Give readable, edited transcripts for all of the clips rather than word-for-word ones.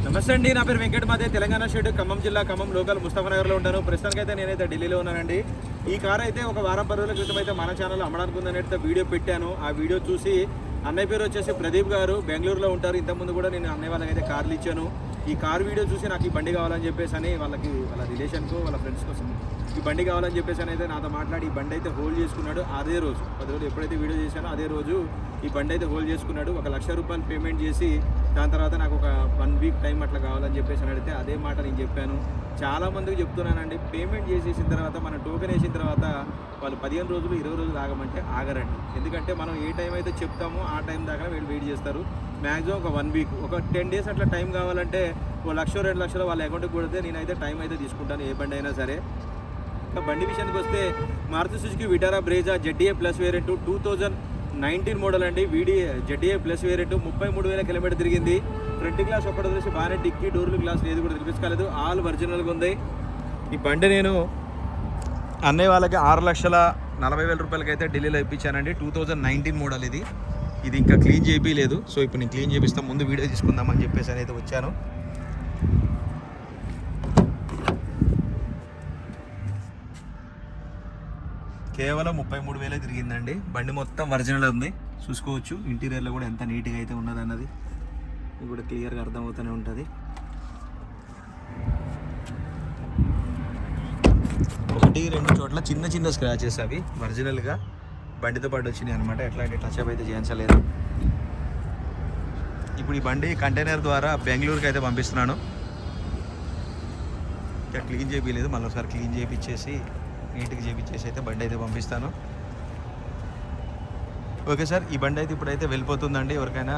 నమస్తే అండి, నా పేరు వెంకట్ మాదే, తెలంగాణ స్టేట్ ఖమ్మం జిల్లా ఖమ్మం లోకల్ ముస్తఫానగర్లో ఉంటాను. ప్రస్తుతానికి అయితే నేనైతే ఢిల్లీలో ఉన్నానండి. ఈ కార్ అయితే ఒక వారం 10 రోజుల క్రితం అయితే మన ఛానల్లో అమ్మడానికి ఉందనేది వీడియో పెట్టాను. ఆ వీడియో చూసి అన్నయ్య పేరు వచ్చేసి ప్రదీప్ గారు, బెంగళూరులో ఉంటారు. ఇంతకుముందు కూడా నేను అన్నయ్య వాళ్ళకి అయితే కార్లు ఇచ్చాను. ఈ కార్ వీడియో చూసి నాకు ఈ బండి కావాలని చెప్పేసి అని వాళ్ళకి వాళ్ళ రిలేషన్కు వాళ్ళ ఫ్రెండ్స్ కోసం ఈ బండి కావాలని చెప్పేసి అయితే నాతో మాట్లాడి ఈ బండి అయితే హోల్డ్ చేసుకున్నాడు. అదే రోజు 10 రోజులు ఎప్పుడైతే వీడియో చేశానో అదే రోజు ఈ బండి అయితే హోల్డ్ చేసుకున్నాడు. 1,00,000 రూపాయలు పేమెంట్ చేసి దాని తర్వాత నాకు ఒక 1 వీక్ టైం అట్లా కావాలని చెప్పేసి అని అడిగితే అదే మాట నేను చెప్పాను. చాలామందికి చెప్తున్నానండి, పేమెంట్ చేసేసిన తర్వాత మనం టోకెన్ వేసిన తర్వాత వాళ్ళు 15 రోజులు 20 రోజులు ఆగమంటే ఆగరండి. ఎందుకంటే మనం ఏ టైం అయితే చెప్తామో ఆ టైం దాకా వీళ్ళు వెయిట్ చేస్తారు. మ్యాక్సిమం ఒక 1 వీక్, ఒక 10 డేస్ అట్లా టైం కావాలంటే 1,00,000 2 లక్షలు వాళ్ళ అకౌంట్కి కొడితే నేనైతే టైం అయితే తీసుకుంటాను, ఏ బండి అయినా సరే. బండి విషయానికి వస్తే Maruti Suzuki Vitara Brezza ZDA plus variant 2019 model అండి. ZDA ప్లస్ వేరియంట్ 33,000 కిలోమీటర్ తిరిగింది. ఫ్రంట్ గ్లాస్ ఒక్కటి వచ్చేసి బాగానే డిక్కీ డోర్లు గ్లాస్ ఏది కూడా తెలిపించుకోలేదు, ఆల్ ఒరిజినల్గా ఉంది. ఈ బండి నేను అన్నయ్య వాళ్ళకి 6,40,000 రూపాయలకి అయితే ఢిల్లీలో ఇప్పించానండి. 2019 మోడల్ ఇది ఇంకా క్లీన్ చేయలేదు. సో ఇప్పుడు నేను క్లీన్ చేపిస్తాను, ముందు వీడియో తీసుకుందామని చెప్పేసి అయితే వచ్చాను. కేవలం 33,000 తిరిగిందండి. బండి మొత్తం ఒరిజినల్ ఉంది, చూసుకోవచ్చు. ఇంటీరియర్లో కూడా ఎంత నీట్గా అయితే ఉన్నది అన్నది ఇది కూడా క్లియర్గా అర్థమవుతూనే ఉంటుంది. 1-2 చోట్ల చిన్న చిన్న స్క్రాచెస్ అవి ఒరిజినల్గా బండితో పాటు వచ్చినాయి అనమాట. ఎట్లాంటి టచ్అప్ అయితే చేయించలేదు. ఇప్పుడు ఈ బండి కంటైనర్ ద్వారా బెంగళూరుకి అయితే పంపిస్తున్నాను. ఇంకా క్లీన్ చేయలేదు, మళ్ళీ ఒకసారి క్లీన్ చేయించేసి నీట్గా చేయించేసి అయితే బండి అయితే పంపిస్తాను. ఓకే సార్, ఈ బండి అయితే ఇప్పుడైతే వెళ్ళిపోతుందండి. ఎవరికైనా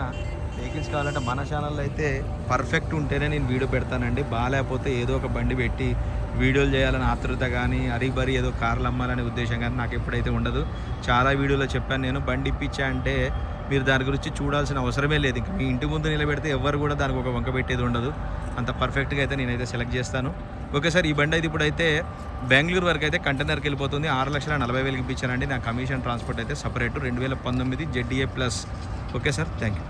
వెహికల్స్ కావాలంటే మన ఛానల్లో అయితే పర్ఫెక్ట్ ఉంటేనే నేను వీడియో పెడతానండి. బాగాలేకపోతే ఏదో ఒక బండి పెట్టి వీడియోలు చేయాలని ఆతృత కానీ అరిబరి ఏదో కార్లు అమ్మాలనే ఉద్దేశం కానీ నాకు ఎప్పుడైతే ఉండదు. చాలా వీడియోలో చెప్పాను నేను, బండి ఇప్పించా అంటే మీరు దాని గురించి చూడాల్సిన అవసరమే లేదు. ఇంకా మీ ఇంటి ముందు నిలబెడితే ఎవరు కూడా దానికి ఒక వంక పెట్టేది ఉండదు. అంత పర్ఫెక్ట్గా అయితే నేనైతే సెలెక్ట్ చేస్తాను. ఓకే సార్, ఈ బండి అయితే ఇప్పుడైతే బెంగళూరు వరకు అయితే కంటైనర్కి వెళ్ళిపోతుంది. 6,40,000 ఇప్పించానండి. నా కమిషన్ ట్రాన్స్పోర్ట్ అయితే separate 2019 ZDA plus. Okay sir, thank you.